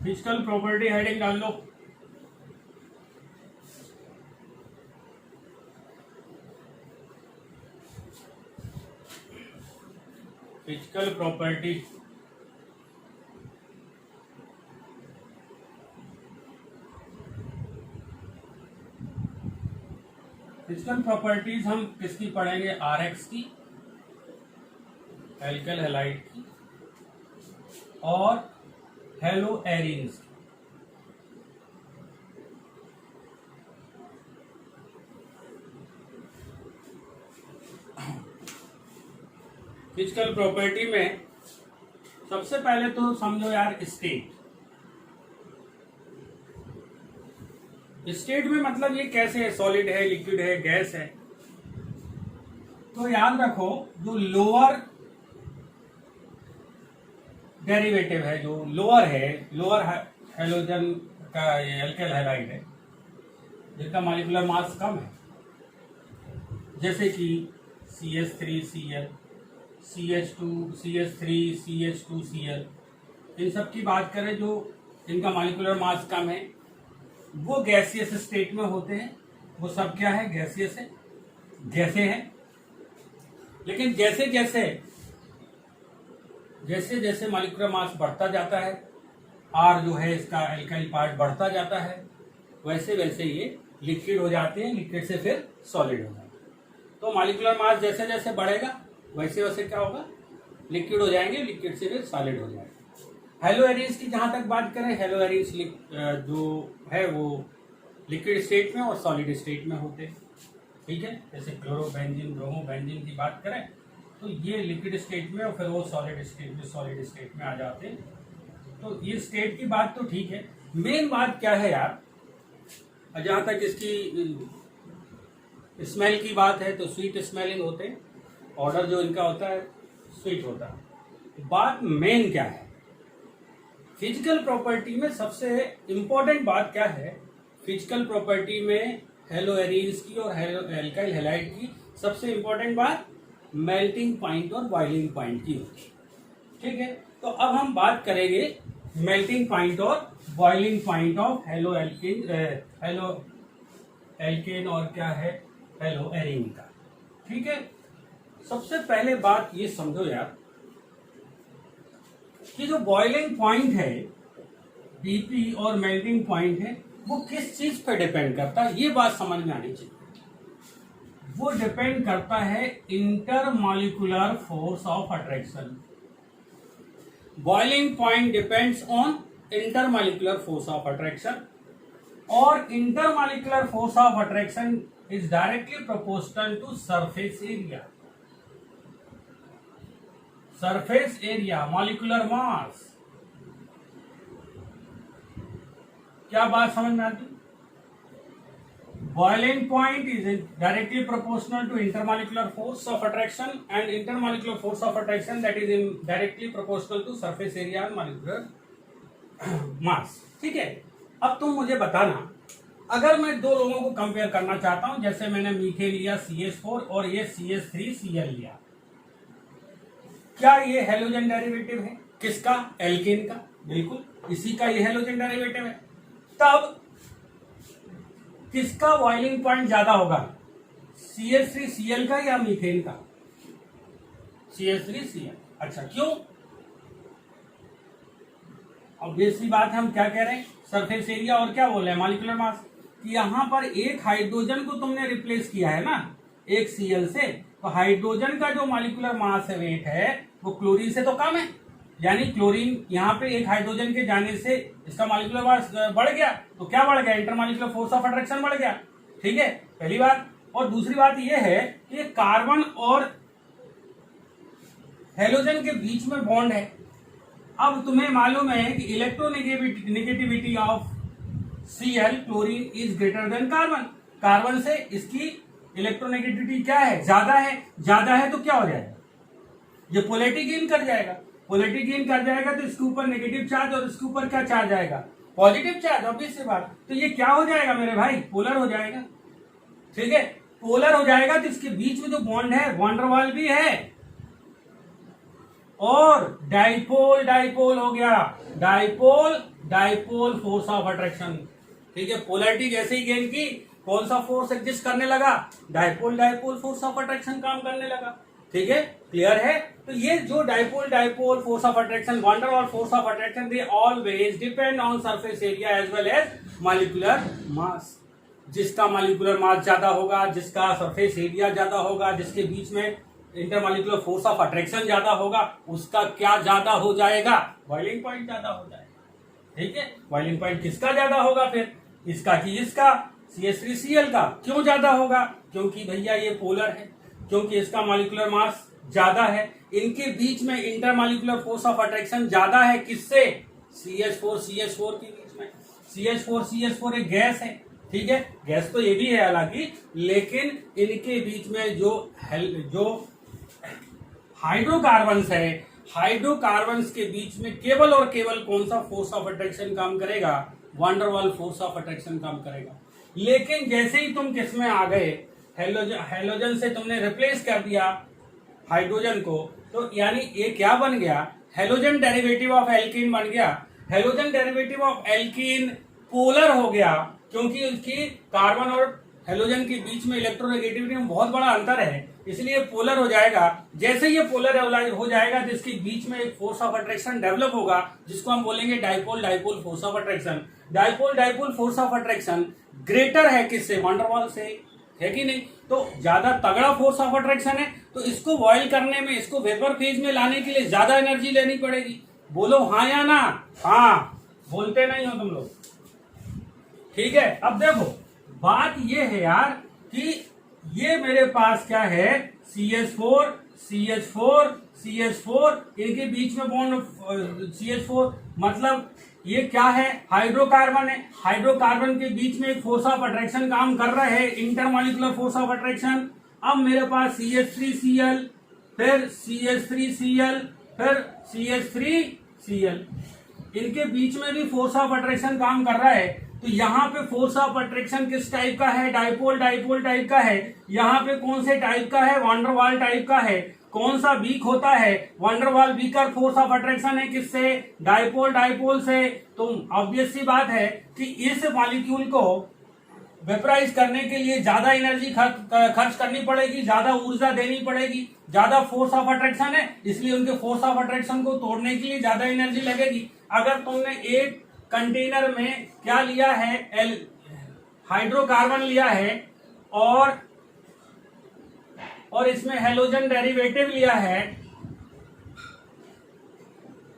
Physical property heading डाल लो। Physical property physical properties हम किसकी पढ़ेंगे? आरएक्स की, एल्केल हैलाइड की और हेलो एरिन्स की। फिजिकल प्रॉपर्टी में सबसे पहले तो समझो यार स्टेट। स्टेट में मतलब ये कैसे है, सॉलिड है, लिक्विड है, गैस है। तो याद रखो जो लोअर डेरिवेटिव है, जो लोअर है, लोअर हेलोजन का एल्केल हैलाइड है जिनका मॉलिक्यूलर मास कम है, जैसे कि CH3Cl, CH2, CH3, CH2Cl, इन सब की बात करें जो इनका मॉलिक्यूलर मास कम है, वो गैसियस स्टेट में होते हैं। वो सब क्या है? गैसियस है, गैसे हैं। लेकिन जैसे जैसे मॉलिक्यूलर मास बढ़ता जाता है, R जो है इसका एल्काइल पार्ट बढ़ता जाता है, वैसे वैसे ये लिक्विड हो जाते हैं, लिक्विड से फिर सॉलिड हो जाते हैं। तो मॉलिक्यूलर मास जैसे जैसे बढ़ेगा वैसे वैसे क्या होगा? लिक्विड हो जाएंगे, लिक्विड से फिर सॉलिड हो जाएंगे। हेलो एरिन्स की जहां तक बात करें, हेलो एरिन्स जो है वो लिक्विड स्टेट में और सॉलिड स्टेट में होते हैं। ठीक है, जैसे क्लोरोबेंजीन, ब्रोमोबेंजीन की बात करें तो ये लिक्विड स्टेट में और फिर वो सॉलिड स्टेट में आ जाते हैं। तो ये स्टेट की बात तो ठीक है। मेन बात क्या है यार, जहां तक इसकी स्मेल की बात है तो स्वीट स्मेलिंग होते हैं, ऑर्डर जो इनका होता है स्वीट होता है। बात मेन क्या है फिजिकल प्रॉपर्टी में? सबसे इंपॉर्टेंट बात क्या है फिजिकल प्रॉपर्टी में? हेलो एरिन्स की और एल्काइल हैलाइड की सबसे इंपॉर्टेंट बात मेल्टिंग पॉइंट और बॉइलिंग पॉइंट की होती है। ठीक है, तो अब हम बात करेंगे मेल्टिंग पॉइंट और boiling point of halo alkane और क्या है हेलो एरिन का। ठीक है, सबसे पहले बात ये समझो यार कि जो बॉइलिंग पॉइंट है बीपी और मेल्टिंग पॉइंट है वो किस चीज पे डिपेंड करता है, ये बात समझ में आनी चाहिए। वो डिपेंड करता है intermolecular force of attraction. Boiling point depends on intermolecular force of attraction और intermolecular force of attraction is directly proportional to surface area. Surface area, molecular mass. क्या बात समझ में आती? Boiling point is directly proportional to intermolecular force of attraction and intermolecular force of attraction that is directly proportional to surface area and molecular mass। ठीक है, अब तुम मुझे बताना, अगर मैं दो लोगों को कंपेयर करना चाहता हूं, जैसे मैंने मीथेन लिया CH4 और ये CH3Cl लिया, क्या ये हेलोजन डेरिवेटिव है? किसका? एल्केन का। बिल्कुल, इसी का ये हेलोजन डेरिवेटिव है। तब किसका बॉइलिंग पॉइंट ज्यादा होगा, CH3Cl का या मीथेन का? CH3Cl। अच्छा, क्यों? ऑब्वियस सी बात है, हम क्या कह रहे हैं, सरफेस एरिया और क्या बोल रहे हैं, मॉलिक्यूलर मास। कि यहां पर एक हाइड्रोजन को तुमने रिप्लेस किया है ना एक Cl से, तो हाइड्रोजन का जो मॉलिक्यूलर मास वेट है वो क्लोरीन से तो कम है, यानी क्लोरीन यहाँ पे एक हाइड्रोजन के जाने से इसका मॉलिक्यूलर मास बढ़ गया। तो क्या बढ़ गया? इंटरमॉलिक्यूलर फोर्स ऑफ अट्रैक्शन बढ़ गया। ठीक है, पहली बात। और दूसरी बात यह है कि कार्बन और हेलोजन के बीच में बॉन्ड है। अब तुम्हें मालूम है कि electronegativity of Cl chlorine is greater then carbon. Carbon से इसकी इलेक्ट्रोनेगेटिविटी क्या है? ज्यादा है। ज्यादा है तो क्या हो जाएगा? ये पोलैरिटी गेन कर जाएगा। पोलैरिटी गेन कर जाएगा तो इसके ऊपर नेगेटिव चार्ज और इसके ऊपर क्या चार्ज आएगा? Positive charge. ऑब्वियस सी बात। तो ये क्या हो जाएगा मेरे भाई? पोलर हो जाएगा। ठीक है, पोलर हो जाएगा तो इसके बीच में जो बॉन्ड है वॉन्डरवाल भी है और डाइपोल डाइपोल हो गया, dipole dipole force of attraction. ठीक है, पोलैरिटी जैसे ही गेन की, कौन सा फोर्स एग्जिस्ट करने लगा, dipole dipole force of attraction काम करने लगा। ठीक है, क्लियर है। तो ये जो dipole dipole force of attraction, van der Waals force of attraction, they always depend on surface area as well as molecular mass. जिसका मॉलिक्यूलर मास ज्यादा होगा, जिसका सरफेस एरिया ज्यादा होगा, जिसके बीच में इंटरमॉलिक्यूलर फोर्स ऑफ अट्रैक्शन ज्यादा होगा, उसका क्या ज्यादा हो जाएगा, बॉइलिंग पॉइंट ज्यादा हो जाएगा। ठीक है, बॉइलिंग पॉइंट किसका ज्यादा होगा फिर, इसका कि इसका, CH3Cl का। क्यों ज्यादा होगा, क्योंकि भैया ये पोलर है, क्योंकि इसका मॉलिक्यूलर मास ज्यादा है, इनके बीच में इंटरमॉलिक्यूलर फोर्स ऑफ अट्रैक्शन ज्यादा है। किससे, CH4 के बीच में। CH4 एक गैस है। ठीक है, गैस तो ये भी है हालांकि, लेकिन इनके बीच में जो हाइड्रोकार्बन्स है, हाइड्रोकार्बन्स के बीच में केवल और केवल कौन सा फोर्स ऑफ अट्रैक्शन काम करेगा, van der Waals force of attraction काम करेगा। लेकिन जैसे ही तुम किसमें आ गए, हेलोजन से तुमने रिप्लेस कर दिया हाइड्रोजन को, तो यानी ये क्या बन गया, हेलोजन डेरिवेटिव ऑफ एल्कीन बन गया। Halogen derivative of alkene polar हो गया, क्योंकि उसकी कार्बन और हेलोजन के बीच में इलेक्ट्रोनेगेटिविटी में बहुत बड़ा अंतर है, इसलिए पोलर हो जाएगा। जैसे ये पोलर हो जाएगा, जिसके बीच में एक फोर्स ऑफ अट्रैक्शन डेवलप होगा, जिसको हम बोलेंगे dipole dipole force of attraction. Dipole dipole force of attraction greater है किससे, वैन डर वाल से, है कि नहीं। तो ज्यादा तगड़ा फोर्स ऑफ अट्रैक्शन है, तो इसको बॉयल करने में, इसको वेपर फेज में लाने के लिए ज्यादा एनर्जी लेनी पड़ेगी। बोलो हाँ या ना, हाँ, बोलते नहीं हो तुम लोग। ठीक है, अब देखो बात ये है यार कि ये मेरे पास क्या है, CH4 CH4 CH4, इनके बीच में बॉन्ड CH4, मतलब ये क्या है, हाइड्रोकार्बन है। हाइड्रोकार्बन के बीच में एक फोर्स ऑफ अट्रैक्शन काम कर रहा है, इंटरमॉलिक्यूलर फोर्स ऑफ अट्रैक्शन। अब मेरे पास CH3Cl, फिर CH3Cl, फिर CH3Cl, इनके बीच में भी फोर्स ऑफ अट्रैक्शन काम कर रहा है। तो यहाँ पे फोर्स ऑफ अट्रैक्शन किस टाइप का है, डाइपोल डाइपोल टाइप का है। यहाँ पे कौन से टाइप का है, वैन डर वाल टाइप का है। कौन सा वीक होता है, वैन डर वाल वीकर फोर्स ऑफ अट्रैक्शन है किससे, डाइपोल डाइपोल से। तो ऑब्वियस सी बात है कि इस मॉलिक्यूल को वेपराइज करने के लिए ज्यादा एनर्जी खर्च करनी पड़ेगी, ज्यादा ऊर्जा देनी पड़ेगी, ज्यादा फोर्स ऑफ अट्रैक्शन है, इसलिए उनके फोर्स ऑफ अट्रैक्शन को तोड़ने के लिए ज्यादा एनर्जी लगेगी। अगर तुमने एक कंटेनर में क्या लिया है, हाइड्रोकार्बन लिया है, और इसमें हेलोजन डेरिवेटिव लिया है,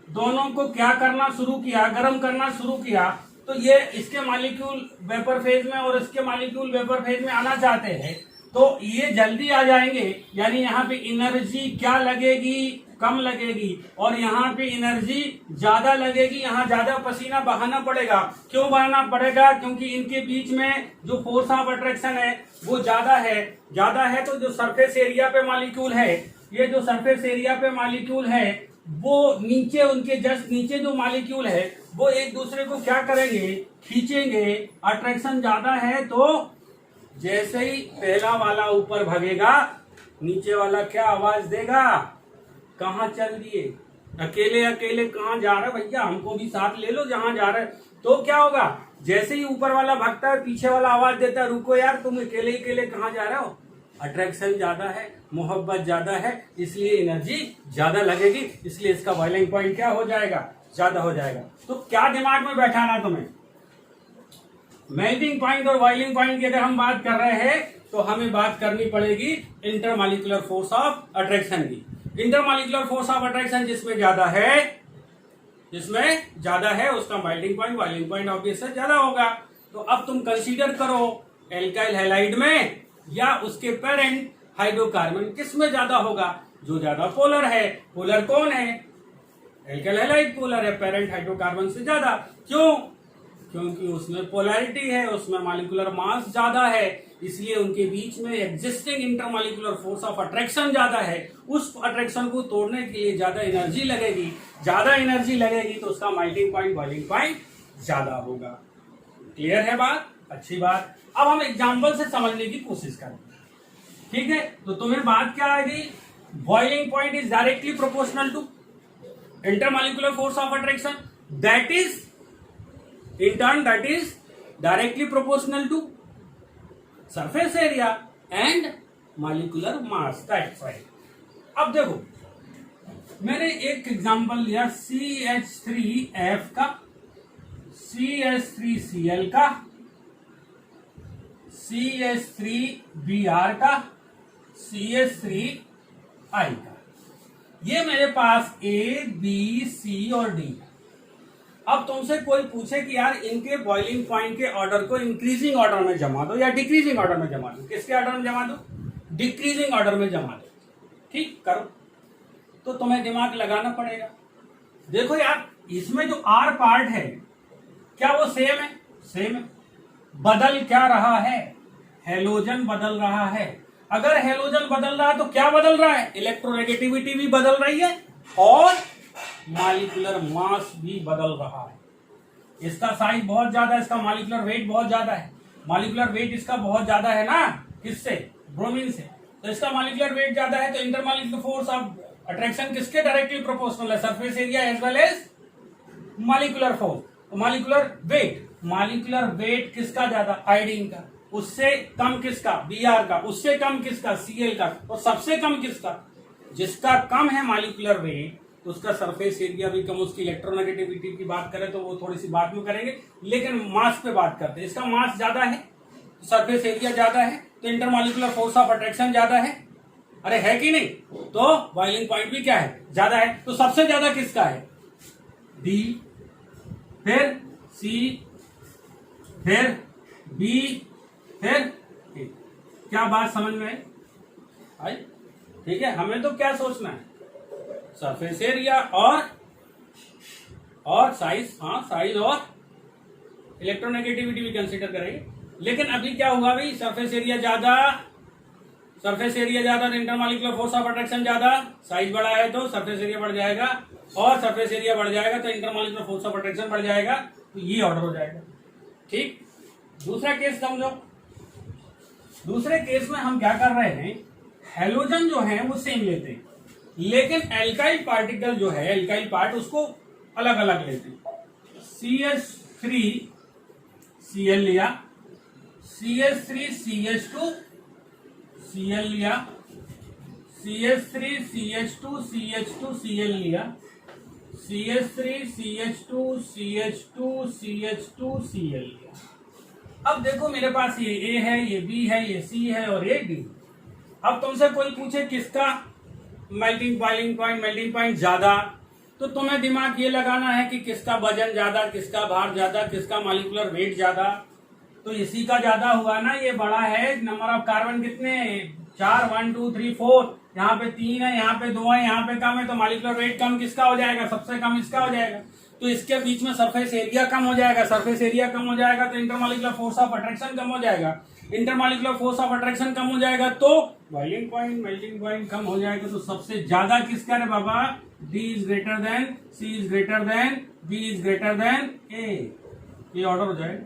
दोनों को क्या करना शुरू किया, गर्म करना शुरू किया, तो ये इसके मॉलिक्यूल वेपर फेज में और इसके मॉलिक्यूल वेपर फेज में आना चाहते हैं, तो ये जल्दी आ जाएंगे। यानी यहाँ पे एनर्जी क्या लगेगी, कम लगेगी, और यहाँ पे एनर्जी ज्यादा लगेगी, यहाँ ज्यादा पसीना बहाना पड़ेगा। क्यों बहाना पड़ेगा, क्योंकि इनके बीच में जो फोर्स ऑफ अट्रैक्शन है वो ज्यादा है। ज्यादा है तो जो सरफेस एरिया पे मॉलिक्यूल है, ये जो सरफेस एरिया पे मॉलिक्यूल है, वो नीचे, उनके जस्ट नीचे जो मॉलिक्यूल है वो एक दूसरे को क्या करेंगे, खींचेंगे। अट्रैक्शन ज्यादा है तो जैसे ही पहला वाला ऊपर भागेगा, नीचे वाला क्या आवाज देगा, कहाँ चल दिए, अकेले अकेले कहाँ जा रहे भैया, हमको भी साथ ले लो जहां जा रहे। तो क्या होगा, जैसे ही ऊपर वाला भागता है, पीछे वाला आवाज देता है, रुको यार, तुम अकेले अकेले कहाँ जा रहे हो। अट्रैक्शन ज्यादा है, मोहब्बत ज्यादा है, इसलिए एनर्जी ज्यादा लगेगी, इसलिए इसका बॉइलिंग पॉइंट क्या हो जाएगा, ज्यादा हो जाएगा। तो क्या दिमाग में बैठाना तुम्हें, मेल्टिंग पॉइंट और बॉइलिंग पॉइंट की अगर हम बात कर रहे हैं तो हमें बात करनी पड़ेगी इंटरमॉलिक्यूलर फोर्स ऑफ अट्रैक्शन की। इंटरमॉलिक्यूलर फोर्स ऑफ अट्रैक्शन जिसमें ज्यादा है उसका melting point, boiling point obviously ज्यादा होगा। तो अब तुम कंसीडर करो एल्काइल हैलाइड में या उसके पेरेंट हाइड्रोकार्बन किसमें ज्यादा होगा, जो ज्यादा पोलर है। पोलर कौन है, एल्काइल हैलाइड पोलर है, पेरेंट हाइड्रोकार्बन से ज्यादा। क्यों, क्योंकि उसमें पोलैरिटी है, उसमें मॉलिक्यूलर मास ज्यादा है, इसलिए उनके बीच में existing intermolecular force of attraction ज्यादा है। उस अट्रैक्शन को तोड़ने के लिए ज्यादा एनर्जी लगेगी, ज्यादा एनर्जी लगेगी तो उसका मेल्टिंग पॉइंट, बॉइलिंग पॉइंट ज्यादा होगा। क्लियर है बात, अच्छी बात। अब हम एग्जाम्पल से समझने की कोशिश करेंगे, ठीक है। तो तुम्हें बात क्या आएगी, boiling point is directly proportional to intermolecular force of attraction, that is in turn that is directly proportional to surface area and molecular mass. That's right. अब देखो मैंने एक एग्जांपल लिया CH3F का, CH3Cl का, CH3Br का, CH3I का। ये मेरे पास A, B, C और D। अब तुमसे कोई पूछे कि यार इनके बॉइलिंग पॉइंट के ऑर्डर को इंक्रीजिंग ऑर्डर में जमा दो या डिक्रीजिंग ऑर्डर में जमा दो, किसके ऑर्डर में जमा दो? डिक्रीजिंग ऑर्डर में जमा दो। ठीक करो, तो तुम्हें दिमाग लगाना पड़ेगा। देखो यार इसमें जो R पार्ट है क्या वो सेम है? सेम है। बदल क्या रहा है? हेलोजन बदल रहा है। अगर हेलोजन बदल रहा है तो क्या बदल रहा है? इलेक्ट्रोनेगेटिविटी भी बदल रही है और मॉलिक्यूलर मास भी बदल रहा है। इसका साइज बहुत ज्यादा है, इसका मॉलिक्यूलर वेट बहुत ज्यादा है। मॉलिक्यूलर वेट इसका बहुत ज्यादा है ना, किससे? ब्रोमीन से। तो इसका मॉलिक्यूलर वेट ज्यादा है, तो इंटरमॉलिक्यूलर फोर्स ऑफ अट्रैक्शन किसके डायरेक्टली प्रोपोर्शनल है? Surface area as well as molecular force. Molecular weight किसका ज्यादा? आयोडीन का। उससे कम किसका? Br का। उससे कम किसका? Cl का। और सबसे कम किसका? जिसका कम है मॉलिक्यूलर वेट तो उसका सरफेस एरिया भी कम। उसकी इलेक्ट्रोनेगेटिविटी की बात करें तो वो थोड़ी सी बाद में करेंगे, लेकिन मास पे बात करते हैं। इसका मास ज्यादा है, सरफेस एरिया ज्यादा है, तो इंटरमॉलिक्यूलर फोर्स ऑफ अट्रैक्शन ज्यादा है। अरे है कि नहीं? तो बॉइलिंग पॉइंट भी क्या है? ज्यादा है। तो सबसे ज्यादा किसका है? D, फिर C, फिर B, फिर A। क्या बात समझ में आई? ठीक है, हमें तो क्या सोचना है? सरफेस एरिया और साइज। हाँ, साइज और इलेक्ट्रोनेगेटिविटी भी कंसीडर करेंगे। लेकिन अभी क्या हुआ भाई? सरफेस एरिया ज्यादा तो इंटरमॉलिक्यूलर फोर्स ऑफ अट्रैक्शन ज्यादा, साइज बड़ा है तो सरफेस एरिया बढ़ जाएगा, और सरफेस एरिया बढ़ जाएगा तो इंटरमॉलिक्यूलर फोर्स ऑफ अट्रैक्शन बढ़ जाएगा। तो ये ऑर्डर हो जाएगा। ठीक, दूसरा केस समझो। दूसरे केस में हम क्या कर रहे हैं? हेलोजन जो है वो सेम लेते हैं, लेकिन एल्काइल पार्टिकल जो है, एल्काइल पार्ट, उसको अलग अलग लेते हैं। CH3Cl लिया, CH3CH2 Cl लिया, CH3CH2CH2Cl लिया, CH3CH2CH2CH2Cl लिया। अब देखो मेरे पास ये A है, ये B है, ये C है और ये D। अब तुमसे कोई पूछे किसका मेल्टिंग पॉइंट ज्यादा, तो तुम्हें दिमाग ये लगाना है कि किसका वजन ज्यादा, किसका भार ज्यादा, किसका मॉलिक्यूलर वेट ज्यादा। तो इसी का ज्यादा हुआ ना, ये बड़ा है। नंबर ऑफ कार्बन कितने? 4, 1 2 3 4। यहाँ पे 3 है, यहाँ पे 2 है, यहाँ पे कम है, तो मॉलिक्यूलर वेट कम किसका हो जाएगा? सबसे कम इसका हो जाएगा। तो इसके बीच में सरफेस एरिया कम हो जाएगा। सरफेस एरिया कम हो जाएगा तो इंटरमॉलिक्यूलर फोर्स ऑफ अट्रैक्शन कम हो जाएगा। इंटरमॉलिक्यूलर फोर्स ऑफ अट्रैक्शन कम हो जाएगा तो बॉइलिंग पॉइंट, मेल्टिंग पॉइंट कम हो जाएगा। तो सबसे ज्यादा किसका है बाबा? D is greater then, C is greater then, B is greater then A। ये ऑर्डर हो जाएगा।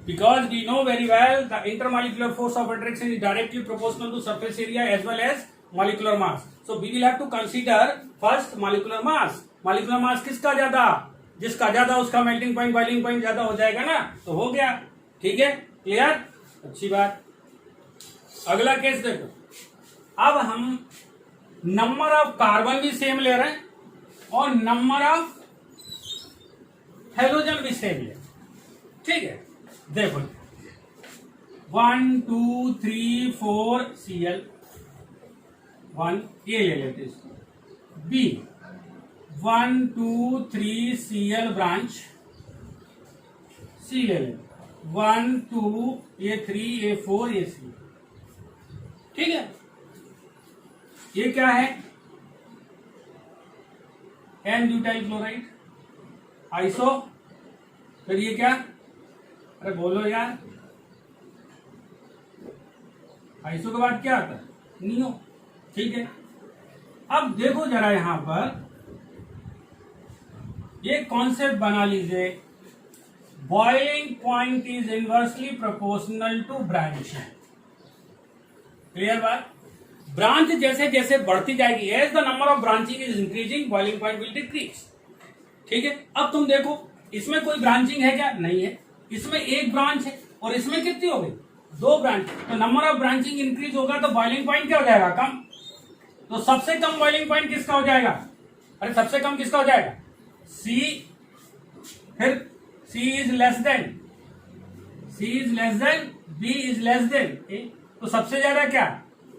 Because we know very well the intermolecular force of attraction is directly proportional to surface area as well as molecular mass. So we will have to consider first molecular mass. Molecular mass किसका ज्यादा? जिसका ज्यादा उसका melting point, boiling point ज्यादा हो जाएगा ना। तो हो गया, ठीक है, क्लियर, अच्छी बात। अगला केस देखो। अब हम नंबर ऑफ कार्बन भी सेम ले रहे हैं और नंबर ऑफ हेलोजन भी सेम ले, ठीक है। देखो 1 2 3 4 Cl 1, ये ले लेते इसको। B 1 2 3 Cl ब्रांच, C ले लेते 1 2, ये 3, ये 4, ये C, ठीक है। ये क्या है? N-ब्यूटाइल क्लोराइड, आइसो। फिर ये क्या? अरे बोलो यार, आइसो के बाद क्या आता है? नियो, ठीक है। अब देखो जरा यहां पर ये कॉन्सेप्ट बना लीजिए, boiling point is inversely proportional to branching. Clear बात? ब्रांच जैसे जैसे बढ़ती जाएगी, as the number of branching is increasing boiling point will decrease. ठीक है, अब तुम देखो इसमें कोई ब्रांचिंग है क्या? नहीं है। इसमें एक ब्रांच है और इसमें कितनी हो गई? 2 ब्रांच। तो नंबर ऑफ ब्रांचिंग इंक्रीज होगा तो बॉइलिंग पॉइंट क्या हो जाएगा? कम। तो सबसे कम बॉइलिंग पॉइंट किसका हो जाएगा? अरे सबसे कम किसका हो जाएगा? सी, फिर C is less than B is less than A. तो सबसे ज्यादा क्या?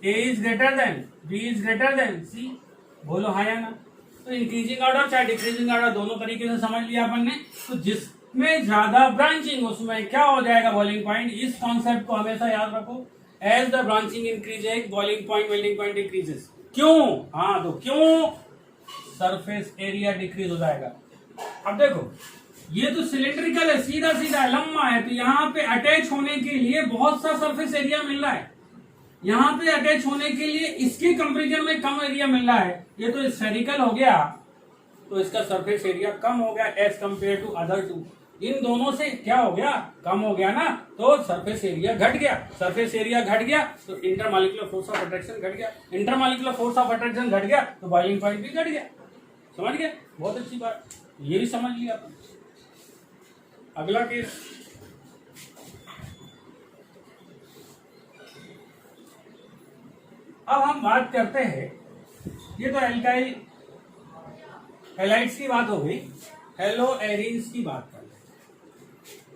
A is greater than B is greater than C. बोलो हाँ या ना? तो इंक्रीजिंग ऑर्डर चाहे डिक्रीजिंग ऑर्डर दोनों तरीके से समझ लिया अपन ने। तो जिसमें ज्यादा ब्रांचिंग उसमें क्या हो जाएगा? Boiling point. इस कॉन्सेप्ट को हमेशा याद रखो। As the branching increases boiling point melting point increases. क्यों? हाँ, तो क्यों? सरफेस एरिया डिक्रीज हो जाएगा। अब देखो ये तो सिलिंड्रिकल है, सीधा सीधा लंबा है, तो यहाँ पे अटैच होने के लिए बहुत सा सरफेस एरिया मिल रहा है। यहाँ पे अटैच होने के लिए इसके कंपेरिजन में कम एरिया मिल रहा है। ये तो स्फेरिकल हो गया तो इसका सरफेस एरिया कम हो गया as compare to other two. इन दोनों से क्या हो गया? कम हो गया ना, तो सरफेस एरिया घट गया। सरफेस एरिया घट गया तो इंटरमॉलिक्यूलर फोर्स ऑफ अट्रैक्शन घट गया। इंटरमॉलिक्यूलर फोर्स ऑफ अट्रैक्शन घट गया तो बॉइलिंग पॉइंट भी घट गया। समझ गए? बहुत अच्छी बात, ये भी समझ लिया अपन। अगला केस, अब हम बात करते हैं, ये तो एल्काइल हैलाइड्स की बात हो गई, हेलो एरीन्स की बात करते हैं।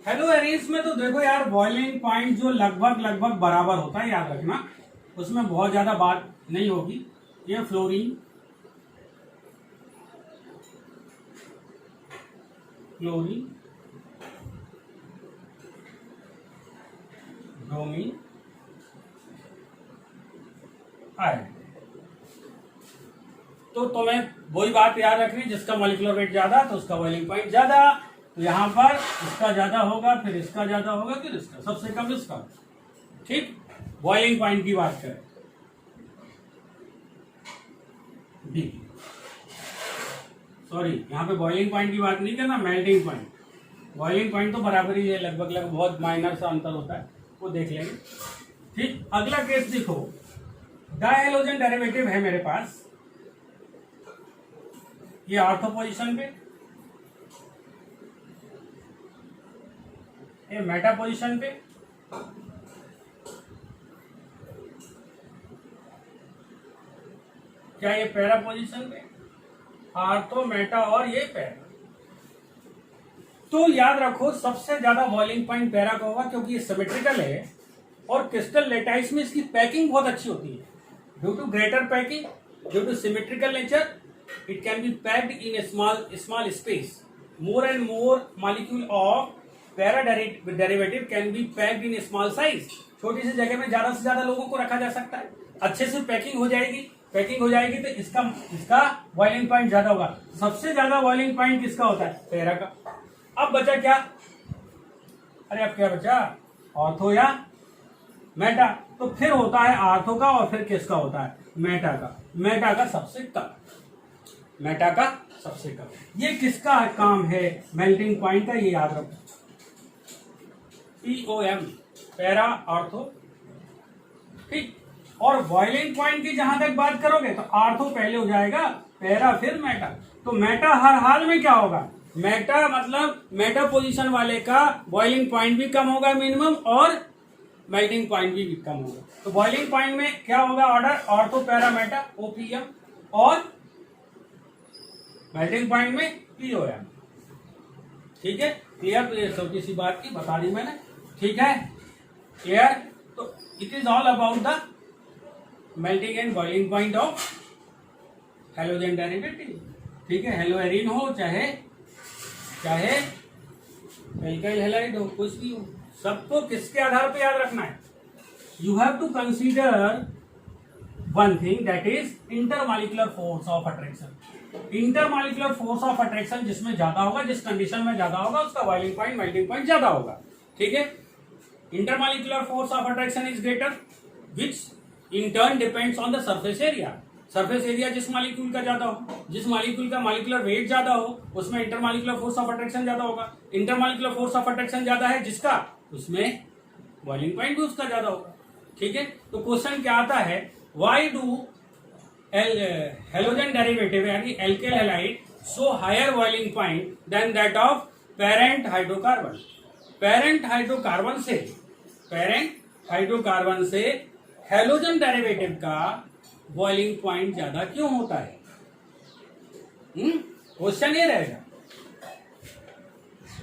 हेलो एरीन्स में तो देखो यार बॉइलिंग पॉइंट जो लगभग बराबर होता है, याद रखना, उसमें बहुत ज्यादा बात नहीं होगी। ये फ्लोरीन, ब्रोमीन, आयरन। तो तुम्हें वही बात याद रखनी, जिसका मॉलिक्यूलर वेट ज्यादा तो उसका बॉइलिंग पॉइंट ज्यादा। तो यहां पर इसका ज्यादा होगा, फिर इसका ज्यादा होगा, फिर इसका, सबसे कम इसका। ठीक, बॉइलिंग पॉइंट की बात करें, डी, सॉरी यहां पे बॉइलिंग पॉइंट की बात नहीं करना, मेल्टिंग पॉइंट। बॉइलिंग पॉइंट तो बराबर ही है, लगभग बहुत माइनर सा अंतर होता है, वो देख लेंगे। ठीक, अगला केस देखो, डायहैलोजन डेरिवेटिव है मेरे पास, ये ऑर्थो पोजीशन पे, ये मेटा पोजीशन पे, क्या ये पैरा पोजीशन पे, ऑर्थो, मेटा और ये पैरा। तो याद रखो सबसे ज्यादा बॉइलिंग पॉइंट पैरा का होगा, क्योंकि ये सिमेट्रिकल है और क्रिस्टल लेटाइस में इसकी पैकिंग बहुत अच्छी होती है। Due to greater packing, due to symmetrical nature, it can be packed in a small space. More and more molecule of para derivative can be packed in a small size. छोटी सी जगह में ज्यादा से ज्यादा लोगों को रखा जा सकता है, अच्छे से पैकिंग हो जाएगी तो इसका बॉइलिंग पॉइंट ज्यादा होगा। सबसे ज्यादा बॉइलिंग पॉइंट किसका होता है? पैरा का। अब बचा क्या? अरे अब क्या बचा? ऑर्थो या मेटा। तो फिर होता है आर्थो का और फिर किसका होता है? मेटा का। मेटा का सबसे कम, मेटा का सबसे कम। ये किसका काम है? मेल्टिंग पॉइंट का, ये याद रखो, POM, पैरा ऑर्थो। ठीक, और बॉइलिंग पॉइंट की जहां तक बात करोगे तो ऑर्थो पहले हो जाएगा, पैरा फिर मेटा। तो मेटा हर हाल में क्या होगा? मेटा मतलब मेटा पोजीशन वाले का बॉइलिंग पॉइंट भी कम होगा मिनिमम, और मेल्टिंग पॉइंट भी कम होगा। तो बॉइलिंग पॉइंट में क्या होगा order? Ortho, para, Meta, OPM, और मेल्टिंग पॉइंट में POM। ठीक है, क्लियर? तो ये छोटी सी बात की बता दी मैंने। ठीक है, क्लियर? तो it is all about the melting and boiling point of halogen derivative. ठीक है, हेलो एरीन हो चाहे एल्काइल हैलाइड हो, कुछ भी हो, सबको किसके आधार पे याद रखना है? You have to consider one thing, that is intermolecular force of attraction. Intermolecular force of attraction जिसमें ज्यादा होगा, जिस कंडीशन में ज्यादा होगा, उसका बॉइलिंग पॉइंट मेल्टिंग पॉइंट ज्यादा होगा। ठीक है, intermolecular force of attraction is greater, which in turn depends on the surface area. Surface area जिस मॉलिक्यूल का ज्यादा हो, जिस मॉलिक्यूल का मॉलिक्यूलर वेट ज्यादा हो, उसमें इंटरमॉलिक्यूलर फोर्स ऑफ अट्रैक्शन ज्यादा होगा। इंटरमॉलिक्यूलर फोर्स ऑफ अट्रैक्शन ज्यादा है जिसका, उसमें बॉइलिंग पॉइंट भी उसका ज्यादा होगा। ठीक है, तो क्वेश्चन क्या आता है? वाई डू हेलोजन डेरिवेटिव यानी alkyl halide show higher boiling point than that of parent hydrocarbon. Parent hydrocarbon से हेलोजन डेरिवेटिव का बॉइलिंग पॉइंट ज्यादा क्यों होता है? क्वेश्चन ये रहेगा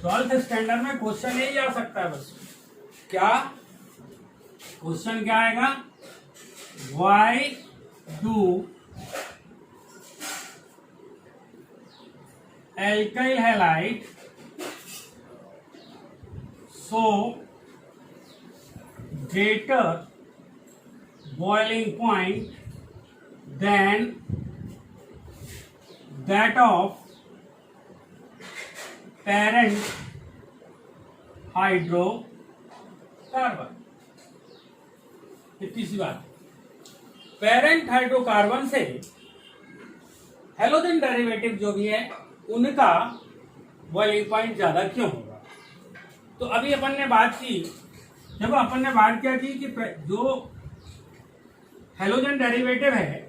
12th स्टैंडर्ड में, क्वेश्चन यही आ सकता है बस। क्या क्वेश्चन क्या आएगा? Why do alkyl halide show greater boiling point than that of parent hydrocarbon. इतनी सी बात, पेरेंट हाइड्रोकार्बन से हेलोजन डेरिवेटिव जो भी है उनका बॉइलिंग पॉइंट ज्यादा क्यों होगा? तो अभी अपन ने बात की, जब अपन ने बात क्या की कि जो हेलोजन डेरिवेटिव है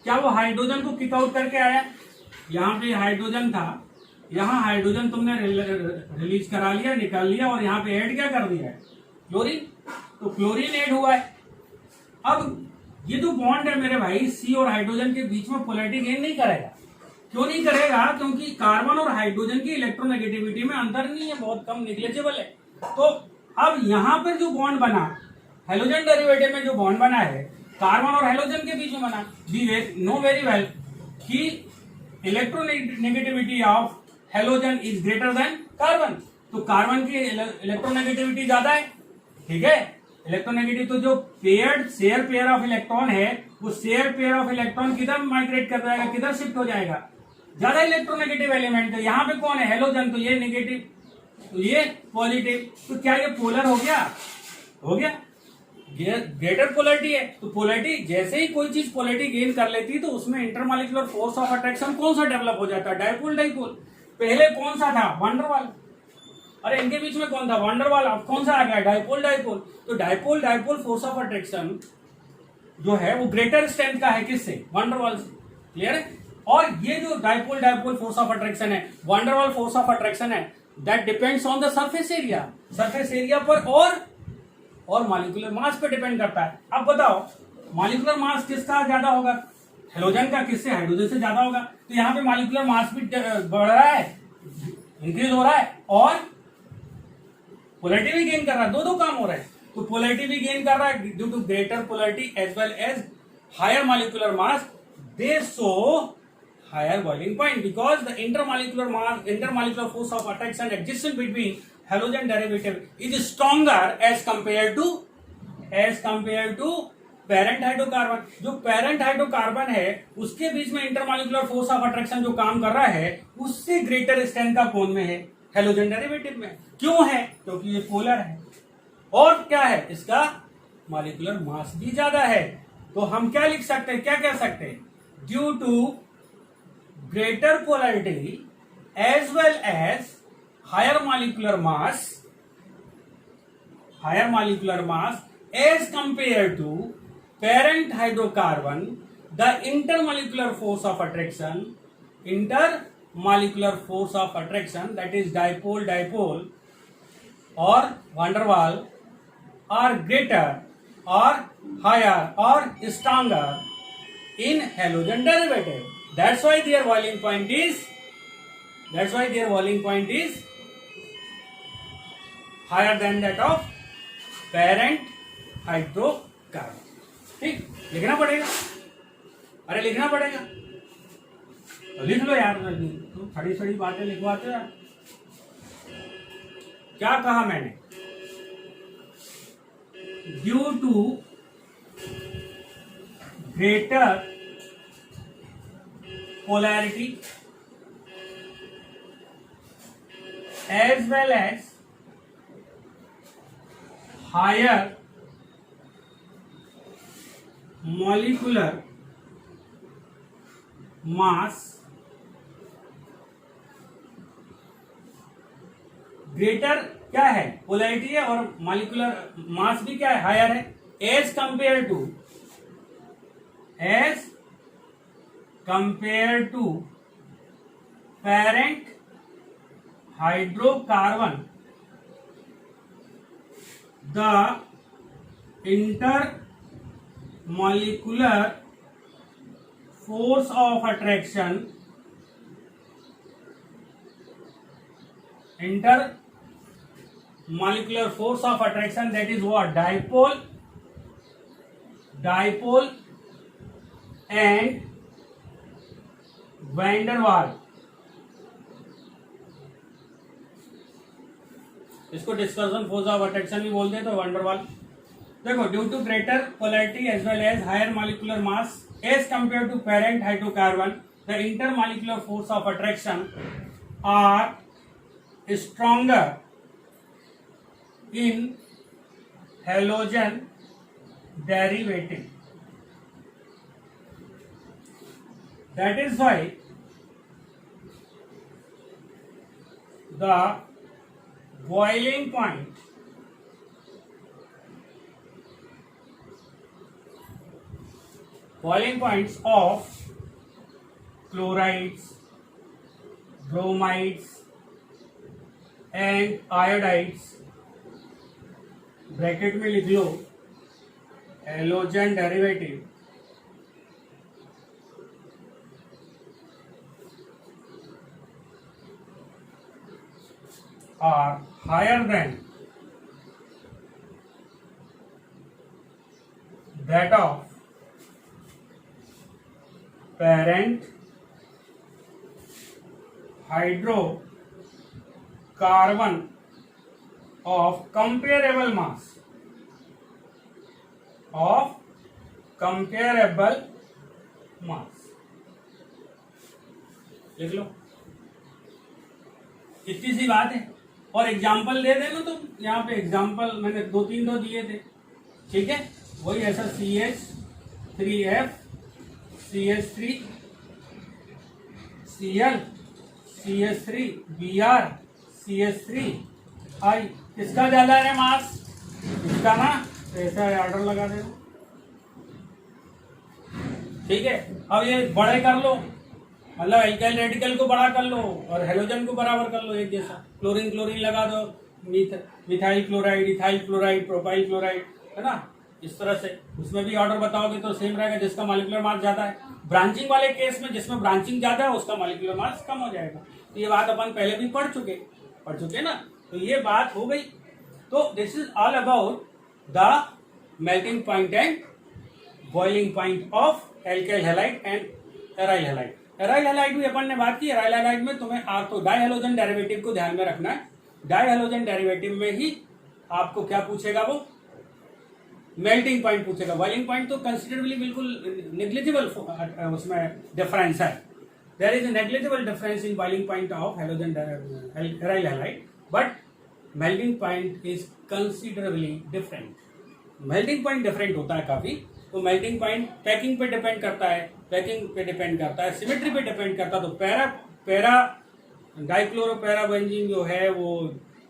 क्या वो हाइड्रोजन को किक आउट करके आया? यहाँ पे हाइड्रोजन था, यहाँ हाइड्रोजन तुमने रिलीज करा लिया, निकाल लिया, और यहाँ पे ऐड क्या कर दिया है? क्लोरीन। तो क्लोरीन ऐड हुआ है। अब ये जो बॉन्ड है मेरे भाई सी और हाइड्रोजन के बीच में पोलैरिटी गेन नहीं करेगा। क्यों नहीं करेगा? क्योंकि कार्बन और हाइड्रोजन की इलेक्ट्रोनेगेटिविटी में अंतर नहीं है, बहुत कम, निग्लेजेबल है। तो अब यहाँ पर जो बॉन्ड बना हेलोजन डेरिवेटिव में, जो बॉन्ड बना है कार्बन और हेलोजन के बीच में बना, नो वेरी वेल कि electronegativity of halogen is greater then carbon. तो कार्बन की इलेक्ट्रोनेगेटिविटी ज्यादा है, ठीक है। इलेक्ट्रोनेगेटिव तो जो शेयर पेयर ऑफ इलेक्ट्रॉन है वो शेयर पेयर ऑफ इलेक्ट्रॉन किधर माइग्रेट कर जाएगा, किधर शिफ्ट हो जाएगा? ज्यादा इलेक्ट्रोनेगेटिव एलिमेंट। तो यहाँ पे कौन है? हेलोजन। तो ये नेगेटिव, तो ये पॉजिटिव। तो क्या ये पोलर हो गया? हो गया, ग्रेटर पोलैरिटी है। तो पोलैरिटी, जैसे ही कोई चीज पोलैरिटी गेन कर लेती है तो उसमें इंटरमॉलिक्यूलर फोर्स ऑफ अट्रैक्शन कौन सा डेवलप हो जाता है? Dipole dipole. पहले कौन सा था? वंडरवाल। अरे इनके बीच में कौन था? वंडरवाल। अब कौन सा आ गया? Dipole dipole. तो dipole dipole force of attraction जो है वो ग्रेटर स्ट्रेंथ का है, किससे? वंडरवाल से। क्लियर है? और ये जो dipole dipole force of attraction है, वंडरवाल फोर्स ऑफ अट्रैक्शन है, that depends on the surface area. Surface area पर और मॉलिक्यूलर मास पे डिपेंड करता है। अब बताओ मॉलिक्यूलर मास किसका ज्यादा होगा? हेलोजन का। किससे? हाइड्रोजन से ज्यादा होगा। तो यहाँ पे मॉलिक्यूलर मास भी बढ़ रहा है, इंक्रीज हो रहा है, और पोलैरिटी भी गेन कर रहा है। दो काम हो रहा है। तो पोलैरिटी भी गेन कर रहा है due to greater polarity as well as higher molecular mass. They show higher boiling point because the intermolecular force of attraction existing between halogen derivative is stronger as compared to parent hydrocarbon। जो parent hydrocarbon है उसके बीच में intermolecular force of attraction जो काम कर रहा है उससे ग्रेटर स्ट्रेंथ का कौन में है? हेलोजन डेरिवेटिव में। क्यों है? क्योंकि ये पोलर है। और क्या है? इसका मॉलिक्यूलर मास भी ज्यादा है। तो हम क्या लिख सकते हैं, क्या कह सकते हैं? Due to greater polarity as well as higher molecular mass as compared to parent hydrocarbon, the intermolecular force of attraction that is dipole dipole or van der Waal are greater or higher or stronger in halogen derivative. That's why their boiling point is higher than that of parent hydrocarbon। ठीक, लिखना पड़ेगा। अरे लिखना पड़ेगा तो लिख लो यार, तुम खड़ी खड़ी बातें लिखवाते हो यार। क्या कहा मैंने? Due to greater polarity as well as higher molecular mass, greater क्या है? पोलैरिटी है, और मॉलिक्यूलर मास भी क्या है? हायर है। As compare to as compared to parent hydrocarbon, the intermolecular force of attraction, intermolecular force of attraction, that is what, dipole and van der Waals, इसको dispersion force of attraction भी बोलते हैं। तो van der Waals, देखो, due to greater polarity as well as higher molecular mass as compare to parent hydrocarbon, the intermolecular force of attraction are stronger in halogen derivative. That is why the boiling points of chlorides, bromides and iodides, bracket में लिख लो halogen derivative, are higher than that of parent hydrocarbon of comparable mass, लिख लो। इतनी सी बात है। और example दे देना तुम, यहाँ पे एग्जाम्पल मैंने 2-3 दिए थे, ठीक है। वही ऐसा CH3F, CH3 Cl, CH3 Br, CH3I, किसका ज्यादा है मास? इसका ना, ऐसा ऑर्डर लगा देना, ठीक है। अब ये बड़े कर लो, मतलब एल्काइल रेडिकल को बड़ा कर लो और हेलोजन को बराबर कर लो, एक जैसा। क्लोरीन लगा दो, methyl chloride, ethyl chloride, propyl chloride, है ना। इस तरह से उसमें भी ऑर्डर बताओगे तो सेम रहेगा, जिसका मॉलिक्यूलर मास ज्यादा है। ब्रांचिंग वाले केस में जिसमें ब्रांचिंग ज्यादा है उसका मॉलिक्यूलर मास कम हो जाएगा। तो ये बात अपन पहले भी पढ़ चुके ना, तो ये बात हो गई। तो this is all about the melting point and boiling point of alkyl halide and aryl halide. Aryl halide भी अपन ने बात की। एराइल हैलाइड में तुम्हें आपको डाइहेलोजन डेरिवेटिव को ध्यान में रखना है। डाइहेलोजन डेरिवेटिव में ही आपको क्या पूछेगा, वो मेल्टिंग पॉइंट पूछेगा। बॉइलिंग पॉइंट तो कंसिडरेबली बिल्कुल नेग्लिजिबल उसमें डिफरेंस है। There is a negligible difference in boiling point of halogen aryl halide, but melting point is considerably different. Melting point different होता है काफी। तो मेल्टिंग पॉइंट पैकिंग पे डिपेंड करता है, सिमेट्री पे डिपेंड करता है। तो पैरा डाइक्लोरोपैराबेंजीन जो है, वो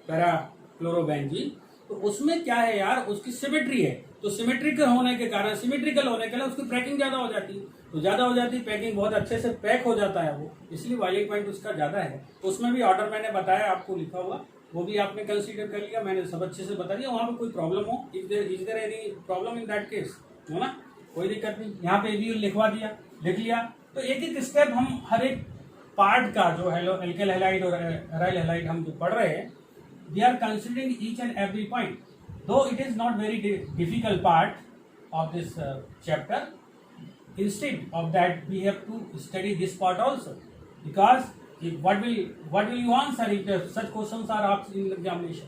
पैराक्लोरोबेंजीन, तो उसमें क्या है यार, उसकी सिमेट्री है। तो सिमेट्रिकल होने के कारण, सिमेट्रिकल होने के लिए उसकी पैकिंग ज्यादा हो जाती है। तो ज्यादा हो जाती है पैकिंग, बहुत अच्छे से पैक हो जाता है वो, इसलिए बॉइलिंग पॉइंट उसका ज्यादा है। उसमें भी ऑर्डर मैंने बताया आपको लिखा हुआ, वो भी आपने कंसीडर कर लिया, मैंने सब अच्छे से बता दिया। वहां पे कोई प्रॉब्लम हो, is there any problem in that case, है ना, कोई दिक्कत नहीं। यहाँ पे भी लिखवा दिया, लिख लिया। तो एक एक स्टेप हम हर एक पार्ट का जो एल्काइल हैलाइड और एराइल हैलाइड हम जो पढ़ रहे हैं, we are considering each and every point, though it is not very difficult part of this chapter. Instead of that, we have to study this part also, because what will you answer if such questions are asked in examination?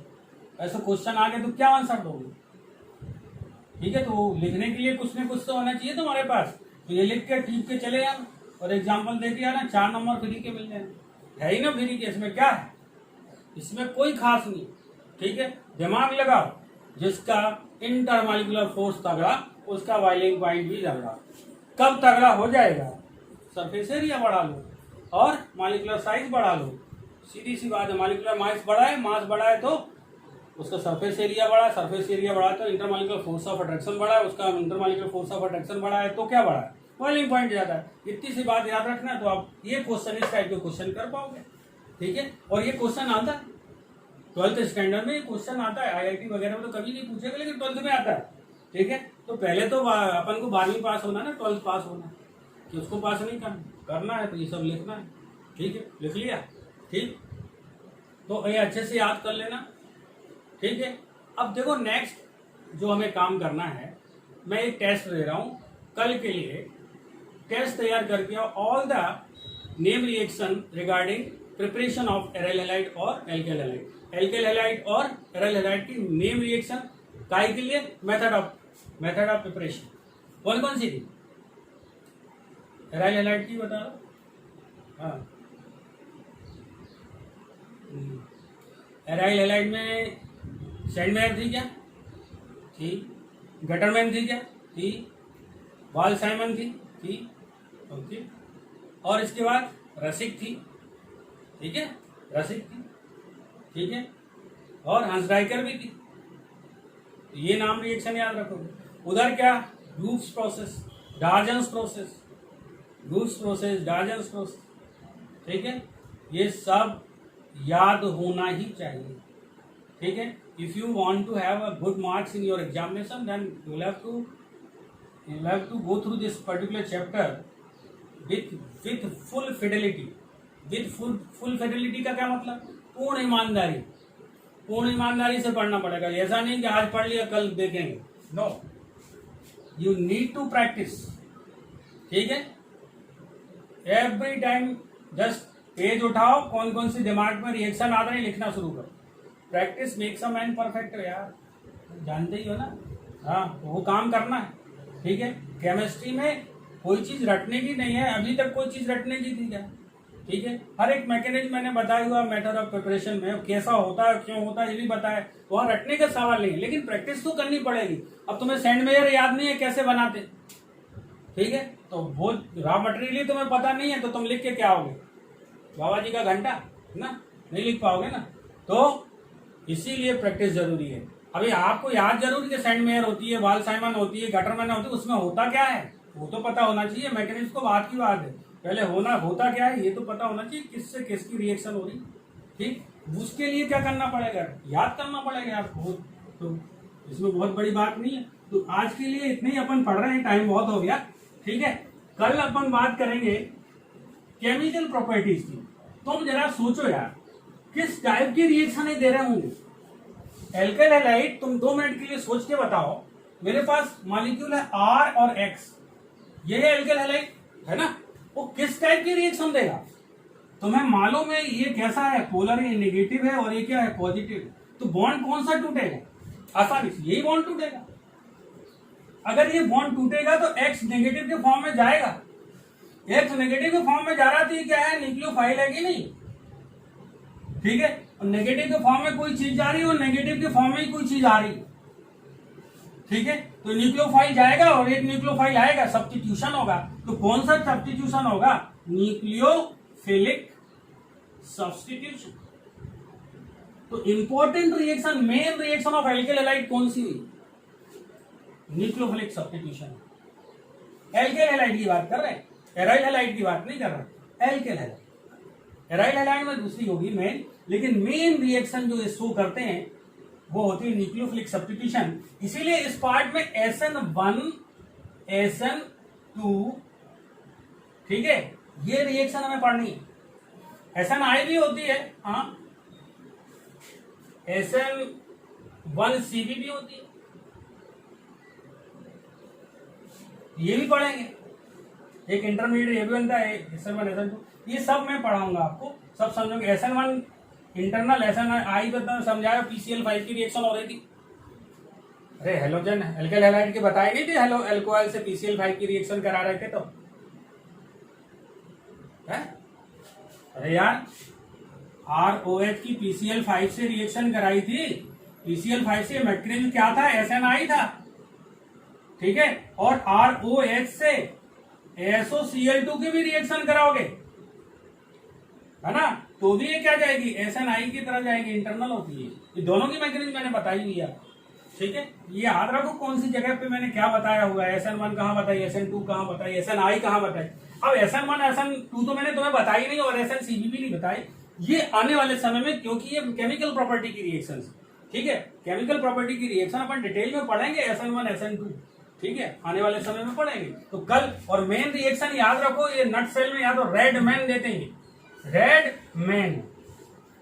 ऐसा question आ गए तो क्या answer दोगे? ठीक है, तो लिखने के लिए कुछ न कुछ तो होना चाहिए तुम्हारे पास। तो ये लिख के ठीक के चले यार, और एग्जाम्पल दे दिया ना, 4 नंबर फ्री के मिल जाए। है ही ना फ्री के, इसमें क्या है, इसमें कोई खास नहीं। ठीक है, दिमाग लगाओ, जिसका इंटरमॉलिक्यूलर फोर्स तगड़ा उसका बॉइलिंग पॉइंट भी तगड़ा। कब तगड़ा हो जाएगा? सरफेस एरिया बढ़ा लो और मॉलिक्यूलर साइज बढ़ा लो, सीधी सी बात है। मॉलिक्यूलर मास बढ़ा है, मास बढ़ा है तो उसका सरफेस एरिया बढ़ा, सरफेस एरिया बढ़ा तो इंटरमॉलिक्यूलर फोर्स ऑफ अट्रैक्शन बढ़ा है, उसका इंटरमॉलिक्यूलर फोर्स ऑफ अट्रैक्शन बढ़ा है तो क्या बढ़ा है, बॉइलिंग पॉइंट ज्यादा है। इतनी सी बात याद रखना, तो आप ये क्वेश्चन इस टाइप के क्वेश्चन कर पाओगे, ठीक है। और ये क्वेश्चन आता है 12th स्टैंडर्ड में, ये क्वेश्चन आता है, IIT वगैरह में तो कभी नहीं पूछेगा, लेकिन 12th में आता है, ठीक है। तो पहले तो अपन को 12वीं पास होना ना, 12th पास होना, कि उसको पास नहीं करना है तो ये सब लिखना है, ठीक है। लिख लिया, ठीक। तो ये अच्छे से याद कर लेना, ठीक है। अब देखो नेक्स्ट जो हमें काम करना है, मैं एक टेस्ट दे रहा हूँ कल के लिए। टेस्ट तैयार करके all the name reaction regarding preparation of aryl halide और एल्केल हैलाइड, एल्केल हैलाइड और एराइल हैलाइड की नेम रिएक्शन काय के लिए, मेथड ऑफ प्रिपरेशन। कौन कौन सी थी? एराइल हैलाइड की बता दो। हाँ, एराइल हैलाइड में सैंडमेयर थी क्या? थी। गटरमैन थी क्या? थी। वाल साइमन थी। ओके। और इसके बाद रसिक थी, ठीक है, रसिक थी, ठीक है। और हंसडाइकर भी थी। ये नाम रिएक्शन याद रखोगे। उधर क्या? Groves process, Darzens process, Groves process, Darzens process, ठीक है। ये सब याद होना ही चाहिए, ठीक है। If you want to have a good marks in your examination, then you will have to go through this particular chapter with full fidelity। with full fidelity का क्या मतलब? पूर्ण ईमानदारी, पूर्ण ईमानदारी से पढ़ना पड़ेगा। ऐसा नहीं कि आज पढ़ लिया कल देखेंगे, नो, यू नीड टू प्रैक्टिस, ठीक है। एवरी टाइम जस्ट पेज उठाओ, कौन कौन सी दिमाग में रिएक्शन आ रहे हैं लिखना शुरू करो। Practice makes a man perfect यार, जानते ही हो ना। हाँ, वो काम करना है, ठीक है। केमिस्ट्री में कोई चीज रटने की नहीं है, अभी तक कोई चीज रटने की थी क्या? ठीक है। हर एक मैकेनिज्म मैंने बताया हुआ मेथड ऑफ प्रिपरेशन में, कैसा होता है, क्यों होता है, ये भी बताया। वहां रटने का सवाल नहीं है, लेकिन प्रैक्टिस तो करनी पड़ेगी। अब तुम्हें सैंडमेयर याद नहीं है कैसे बनाते, ठीक है, तो वो रॉ मटेरियल ही तुम्हें पता नहीं है, तो तुम लिख के क्या होगे? बाबा जी का घंटा ना, नहीं लिख पाओगे ना। तो इसीलिए प्रैक्टिस जरूरी है। अभी आपको याद जरूर कि सैंडमेयर होती है, वाल साइमन होती है, गटरमैन होती है, उसमें होता क्या है वो तो पता होना चाहिए। मैकेनिज्म को बात की बात है, पहले होता क्या है ये तो पता होना चाहिए, किससे किसकी रिएक्शन हो रही, ठीक। उसके लिए क्या करना पड़ेगा? याद करना पड़ेगा आपको, तो इसमें बहुत बड़ी बात नहीं है। तो आज के लिए इतने ही अपन पढ़ रहे हैं, टाइम बहुत हो गया, ठीक है। कल अपन बात करेंगे केमिकल प्रॉपर्टीज की। तुम जरा सोचो यार, किस टाइप की रिएक्शन दे रहे होंगे। एल्काइल हैलाइड, तुम 2 मिनट के लिए सोच के बताओ, मेरे पास मॉलिक्यूल है R और X, ये है एल्काइल हैलाइड, है ना। वो किस टाइप की रिएक्शन देगा? तुम्हें मालूम है ये कैसा है, पोलर, ये नेगेटिव है और ये क्या है, पॉजिटिव। तो बॉन्ड कौन सा टूटेगा? आसानी से यही बॉन्ड टूटेगा। अगर ये बॉन्ड टूटेगा तो X नेगेटिव के फॉर्म में जाएगा। X नेगेटिव के फॉर्म में जा रहा तो ये क्या है, न्यूक्लियोफाइल है कि नहीं, ठीक है। नेगेटिव के फॉर्म में कोई चीज जा रही है और नेगेटिव के फॉर्म में ही कोई चीज आ रही है, ठीक है। तो न्यूक्लियोफाइल जाएगा और एक न्यूक्लियोफाइल आएगा, सब्स्टिट्यूशन होगा। तो कौन सा सब्स्टिट्यूशन होगा? Nucleophilic substitution. तो important reaction, main reaction of alkyl halide कौन सी हुई? Nucleophilic substitution. एल्काइल हैलाइड की बात कर रहे हैं, एराइल हैलाइड की बात नहीं कर रहे। एल्काइल हैलाइड, एराइल हैलाइड में दूसरी होगी मेन, लेकिन मेन रिएक्शन जो शो करते हैं वो होती है न्यूक्लियोफिलिक सब्स्टिट्यूशन। इसीलिए इस पार्ट में SN1 SN2, ठीक है, ये रिएक्शन हमें पढ़नी है। SNI भी होती है, हाँ, SN1CB भी होती है, ये भी पढ़ेंगे। एक इंटरमीडिएट ये भी बनता है SN1 SN2, ये सब मैं पढ़ाऊंगा आपको, सब समझोगे। SN1 इंटरनल, SNI बता समझाया, PCl5 की रिएक्शन हो रही थी। अरे हेलोजन एल्काइल हैलाइड के बताए नहीं थे, हेलो अल्कोहल से PCl5 की रिएक्शन करा रहे थे तो है? अरे यार ROH की PCl5 से रिएक्शन कराई थी। PCl5 से मैकेनिज्म क्या था? SNI था, ठीक है। और ROH से SOCl2 की भी रिएक्शन कराओगे, है ना, तो भी ये क्या जाएगी? SNI की तरह जाएगी, इंटरनल होती है। ये दोनों की मैकेनिज्म मैंने बताई हुई है, ठीक है, ये याद रखो कौन सी जगह पे मैंने क्या बताया हुआ है, SN1 कहाँ बताई, SN2 कहाँ बताई, SNI कहाँ बताई। अब SN1 SN2 तो मैंने तुम्हें बताई नहीं और SNCB भी नहीं बताई, ये आने वाले समय में, क्योंकि ये केमिकल प्रॉपर्टी की रिएक्शन, ठीक है, केमिकल प्रॉपर्टी की रिएक्शन अपन डिटेल में पढ़ेंगे SN1 SN2, ठीक है, आने वाले समय में पढ़ेंगे। तो कल, और मेन रिएक्शन याद रखो, ये नट सेल में याद हो रेड मैन देते हैं, रेड मैन,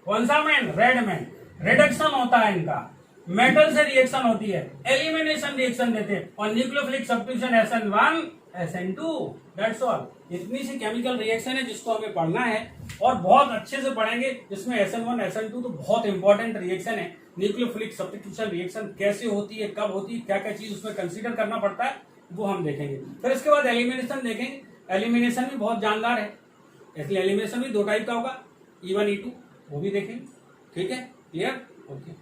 कौन सा मैन, रेड मैन, रिडक्शन होता है इनका, मेटल से रिएक्शन होती है, एलिमिनेशन रिएक्शन देते हैं, और nucleophilic substitution SN1 SN2, that's all. इतनी सी केमिकल रिएक्शन है जिसको हमें पढ़ना है और बहुत अच्छे से पढ़ेंगे, जिसमें SN1 SN2 तो बहुत इंपॉर्टेंट रिएक्शन है। न्यूक्लियोफिलिक सब्स्टिट्यूशन रिएक्शन कैसे होती है, कब होती है, क्या क्या चीज उसमें कंसीडर करना पड़ता है, वो हम देखेंगे। फिर इसके बाद एलिमिनेशन देखेंगे, एलिमिनेशन भी बहुत जानदार है, इसलिए एलिमिनेशन भी दो टाइप का होगा, E1 E2, वो भी देखेंगे, ठीक है, क्लियर, ओके।